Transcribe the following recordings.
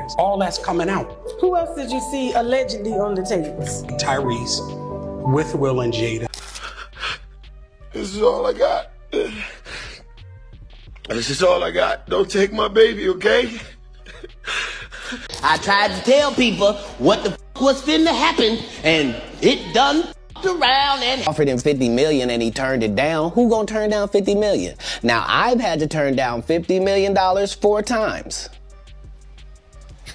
affairs. All that's coming out. Who else did you see allegedly on the tapes? Tyrese with Will and Jada. This is all I got. This is all I got. Don't take my baby, okay? I tried to tell people what the was finna happen, and it done around and offered him $50 million and he turned it down. Who gonna turn down $50 million? Now, I've had to turn down $50 million 4 times.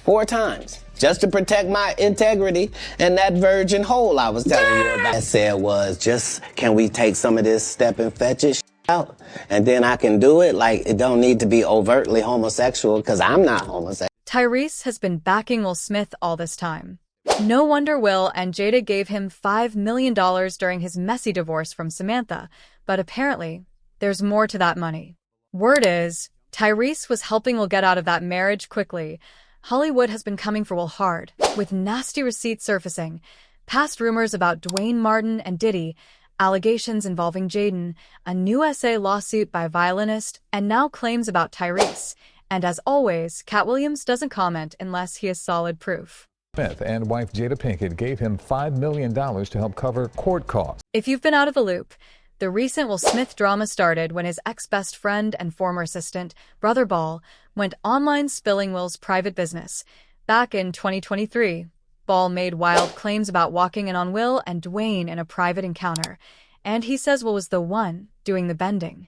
4 times. Just to protect my integrity and that virgin hole I was telling you about. I said was, just, can we take some of this step and fetch it out? And then I can do it. Like, it don't need to be overtly homosexual, because I'm not homosexual. Tyrese has been backing Will Smith all this time. No wonder Will and Jada gave him $5 million during his messy divorce from Samantha, but apparently, there's more to that money. Word is, Tyrese was helping Will get out of that marriage quickly. Hollywood has been coming for Will hard, with nasty receipts surfacing, past rumors about Dwayne Martin and Diddy, allegations involving Jaden, a new essay lawsuit by a violinist, and now claims about Tyrese. And as always, Katt Williams doesn't comment unless he has solid proof. Smith and wife Jada Pinkett gave him $5 million to help cover court costs. If you've been out of the loop, the recent Will Smith drama started when his ex-best friend and former assistant, Brother Ball, went online spilling Will's private business. Back in 2023, Ball made wild claims about walking in on Will and Dwayne in a private encounter, and he says Will was the one doing the bending.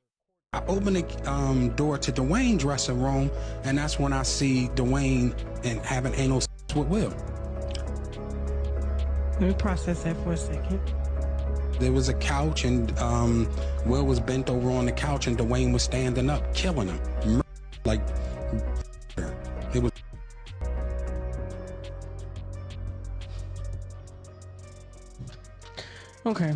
I open the door to Dwayne's dressing room, and that's when I see Dwayne and having anal sex with Will. Let me process that for a second. There was a couch, and Will was bent over on the couch, and Dwayne was standing up, killing him. Like, it was. Okay.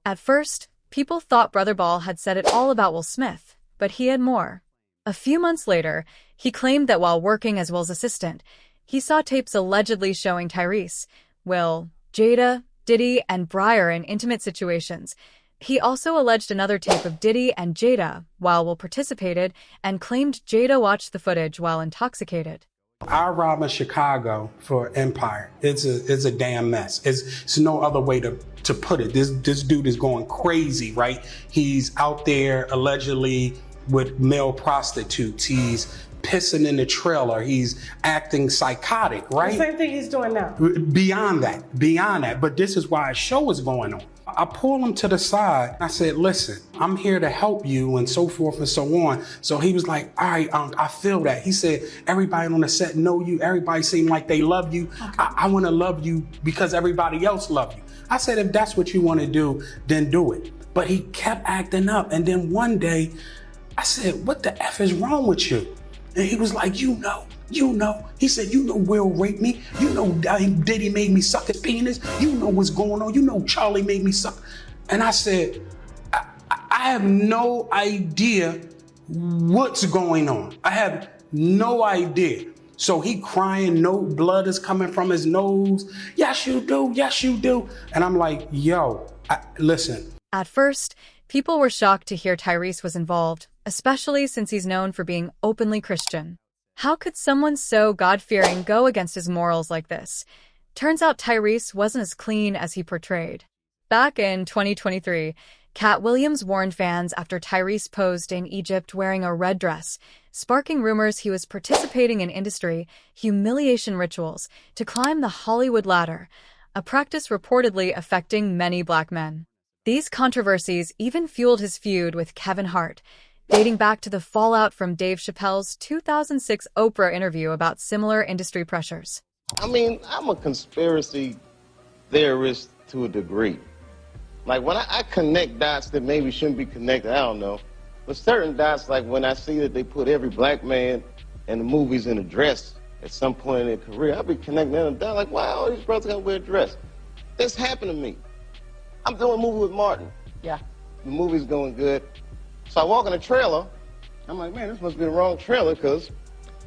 At first, people thought Brother Ball had said it all about Will Smith, but he had more. A few months later, he claimed that while working as Will's assistant, he saw tapes allegedly showing Tyrese, Will, Jada, Diddy, and Briar in intimate situations. He also alleged another tape of Diddy and Jada while Will participated and claimed Jada watched the footage while intoxicated. I robbed in Chicago for Empire. It's a damn mess. It's no other way to put it. This dude is going crazy, right? He's out there allegedly with male prostitutes. He's pissing in the trailer. He's acting psychotic, right? The same thing he's doing now. Beyond that. But this is why a show is going on. I pulled him to the side. I said, listen, I'm here to help you and so forth and so on. So he was like, all right, I feel that. He said, everybody on the set know you. Everybody seem like they love you. Okay. I want to love you because everybody else love you. I said, if that's what you want to do, then do it. But he kept acting up. And then one day I said, what the F is wrong with you? And he was like, you know. He said, you know Will raped me. You know Diddy made me suck his penis. You know what's going on. You know Charlie made me suck. And I said, I have no idea what's going on. I have no idea. So he crying, no blood is coming from his nose. Yes, you do. Yes, you do. And I'm like, yo, listen. At first, people were shocked to hear Tyrese was involved, especially since he's known for being openly Christian. How could someone so God-fearing go against his morals like this? Turns out Tyrese wasn't as clean as he portrayed. Back in 2023, Katt Williams warned fans after Tyrese posed in Egypt wearing a red dress, sparking rumors he was participating in industry humiliation rituals to climb the Hollywood ladder, a practice reportedly affecting many black men. These controversies even fueled his feud with Kevin Hart, dating back to the fallout from Dave Chappelle's 2006 Oprah interview about similar industry pressures. I mean, I'm a conspiracy theorist to a degree. Like, when I connect dots that maybe shouldn't be connected, I don't know. But certain dots, like when I see that they put every black man in the movies in a dress at some point in their career, I'll be connecting them dots like, wow, all these brothers gotta wear a dress. This happened to me. I'm doing a movie with Martin. Yeah. The movie's going good. So I walk in the trailer, I'm like, man, this must be the wrong trailer because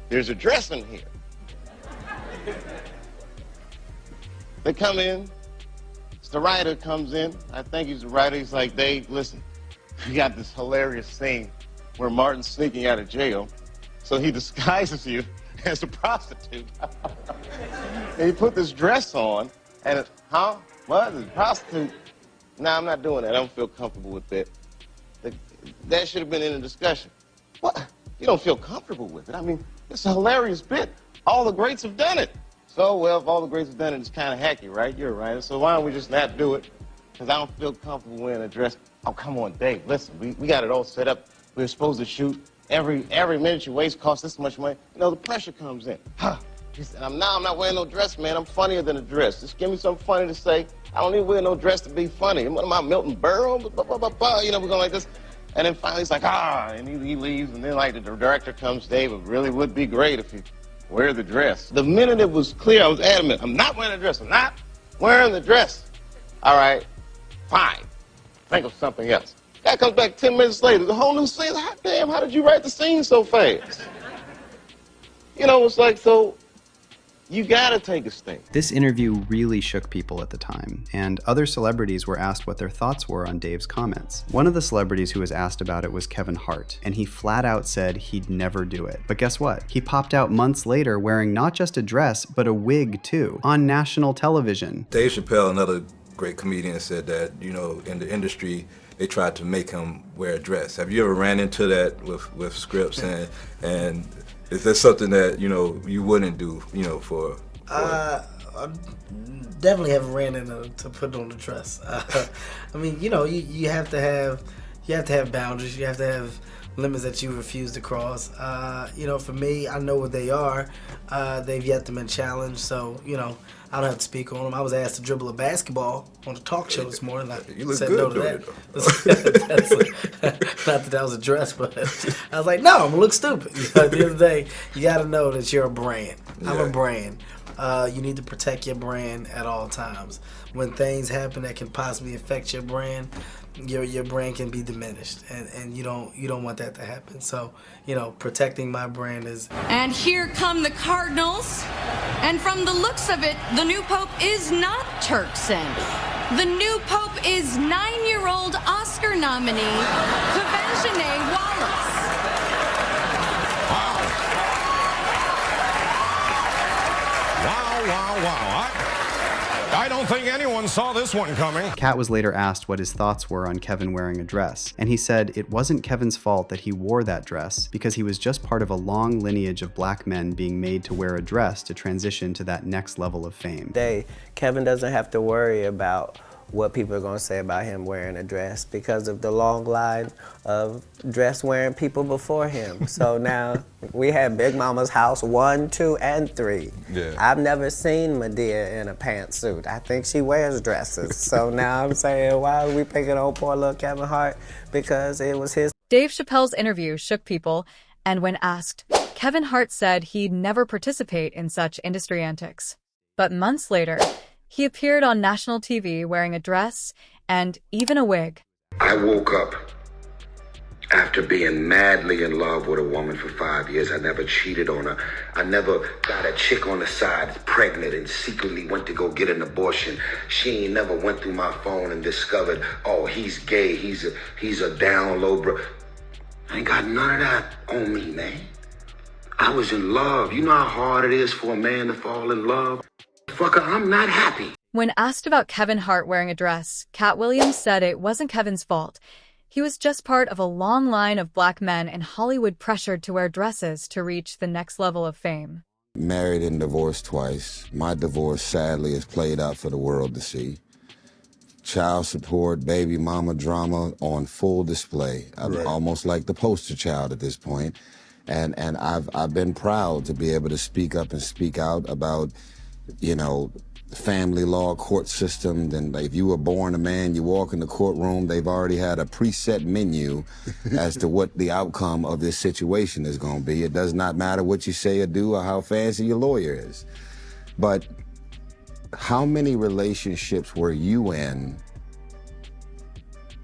there's a dress in here. They come in, it's the writer comes in, I think he's the writer, he's like, Dave, listen, we got this hilarious scene where Martin's sneaking out of jail, so he disguises you as a prostitute. And he put this dress on, and it, huh? What? As a prostitute? Nah, I'm not doing that. I don't feel comfortable with that. That should have been in the discussion. What? You don't feel comfortable with it? I mean, it's a hilarious bit. All the greats have done it. So, well, if all the greats have done it, it's kind of hacky, right? You're right. So why don't we just not do it? Because I don't feel comfortable wearing a dress. Oh, come on, Dave, listen, we got it all set up. We were supposed to shoot. Every minute you waste costs this much money. You know, the pressure comes in. Huh. He said, I'm not wearing no dress, man. I'm funnier than a dress. Just give me something funny to say. I don't need to wear no dress to be funny. What am I, Milton Berle? You know, we're going like this. And then finally he's like, and he leaves. And then like the director comes, Dave, it really would be great if you wear the dress. The minute it was clear, I was adamant. I'm not wearing a dress. I'm not wearing the dress. All right, fine. Think of something else. Guy comes back 10 minutes later. The whole new scene. Hot damn, how did you write the scene so fast? You know, it's like, so you gotta take a stand. This interview really shook people at the time, and other celebrities were asked what their thoughts were on Dave's comments. One of the celebrities who was asked about it was Kevin Hart, and he flat out said he'd never do it. But guess what? He popped out months later wearing not just a dress, but a wig too, on national television. Dave Chappelle, another great comedian, said that, you know, in the industry, they tried to make him wear a dress. Have you ever ran into that with scripts, and is that something that, you know, you wouldn't do, you know, for I definitely haven't ran into to put on the dress. I mean, you know, you have to have boundaries. You have to have limits that you refuse to cross. You know, for me, I know what they are. They've yet to been challenged, so, you know, I don't have to speak on them. I was asked to dribble a basketball on a talk show this morning. I said no to that. Not that that was a dress, but I was like, no, I'm gonna look stupid. You know, at the end of the day, you got to know that you're a brand. I'm a brand. You need to protect your brand at all times. When things happen that can possibly affect your brand, your brand can be diminished, and you don't want that to happen. So, you know, protecting my brand is. And here come the Cardinals, and from the looks of it, the new pope is not Turkson. The new pope is 9-year-old Oscar nominee Kavajane Wallace. Wow. I don't think anyone saw this one coming. Katt was later asked what his thoughts were on Kevin wearing a dress, and he said it wasn't Kevin's fault that he wore that dress because he was just part of a long lineage of black men being made to wear a dress to transition to that next level of fame. Kevin doesn't have to worry about what people are going to say about him wearing a dress because of the long line of dress-wearing people before him. So now we had Big Mama's house 1, 2, and 3. Yeah. I've never seen Madea in a pantsuit. I think she wears dresses. So now I'm saying, why are we picking on poor little Kevin Hart? Because it was his. Dave Chappelle's interview shook people, and when asked, Kevin Hart said he'd never participate in such industry antics. But months later, he appeared on national TV wearing a dress and even a wig. I woke up after being madly in love with a woman for 5 years. I never cheated on her. I never got a chick on the side pregnant and secretly went to go get an abortion. She ain't never went through my phone and discovered, oh, he's gay, he's a down low bro. I ain't got none of that on me, man. I was in love. You know how hard it is for a man to fall in love? Fucker, I'm not happy. When asked about Kevin Hart wearing a dress, Katt Williams said it wasn't Kevin's fault. He was just part of a long line of black men in Hollywood pressured to wear dresses to reach the next level of fame. Married and divorced twice. My divorce, sadly, is played out for the world to see. Child support, baby mama drama on full display. I'm almost like the poster child at this point. And I've been proud to be able to speak up and speak out about, you know, family law, court system. And if you were born a man, you walk in the courtroom, they've already had a preset menu as to what the outcome of this situation is going to be. It does not matter what you say or do or how fancy your lawyer is. But how many relationships were you in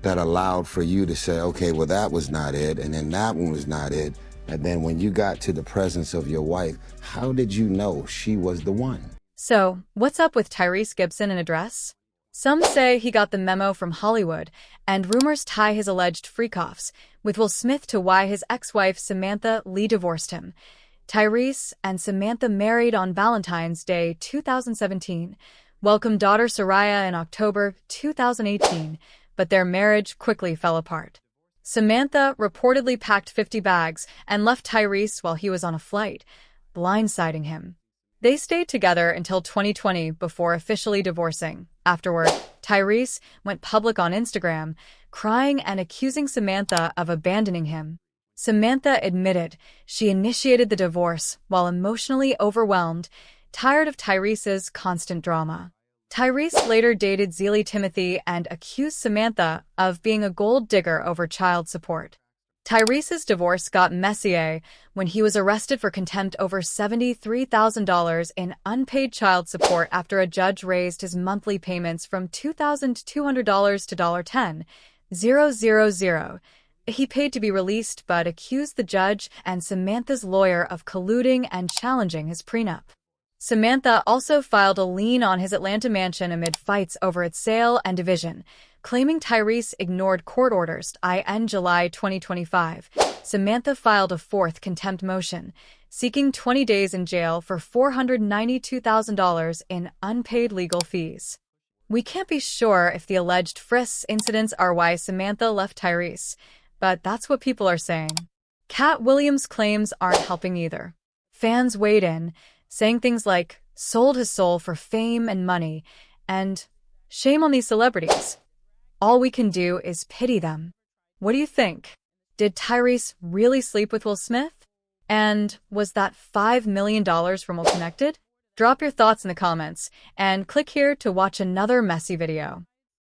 that allowed for you to say, okay, well, that was not it, and then that one was not it, and then when you got to the presence of your wife, how did you know she was the one? So, what's up with Tyrese Gibson in a dress? Some say he got the memo from Hollywood, and rumors tie his alleged freak-offs with Will Smith to why his ex-wife Samantha Lee divorced him. Tyrese and Samantha married on Valentine's Day 2017, welcomed daughter Soraya in October 2018, but their marriage quickly fell apart. Samantha reportedly packed 50 bags and left Tyrese while he was on a flight, blindsiding him. They stayed together until 2020 before officially divorcing. Afterward, Tyrese went public on Instagram, crying and accusing Samantha of abandoning him. Samantha admitted she initiated the divorce while emotionally overwhelmed, tired of Tyrese's constant drama. Tyrese later dated Zealey Timothy and accused Samantha of being a gold digger over child support. Tyrese's divorce got messy when he was arrested for contempt over $73,000 in unpaid child support after a judge raised his monthly payments from $2,200 to $10,000. He paid to be released but accused the judge and Samantha's lawyer of colluding and challenging his prenup. Samantha also filed a lien on his Atlanta mansion amid fights over its sale and division, claiming Tyrese ignored court orders. In July 2025, Samantha filed a fourth contempt motion, seeking 20 days in jail for $492,000 in unpaid legal fees. We can't be sure if the alleged frisk incidents are why Samantha left Tyrese, but that's what people are saying. Katt Williams' claims aren't helping either. Fans weighed in, saying things like, sold his soul for fame and money, and shame on these celebrities. All we can do is pity them. What do you think? Did Tyrese really sleep with Will Smith? And was that $5 million from Well Connected? Drop your thoughts in the comments, and click here to watch another messy video.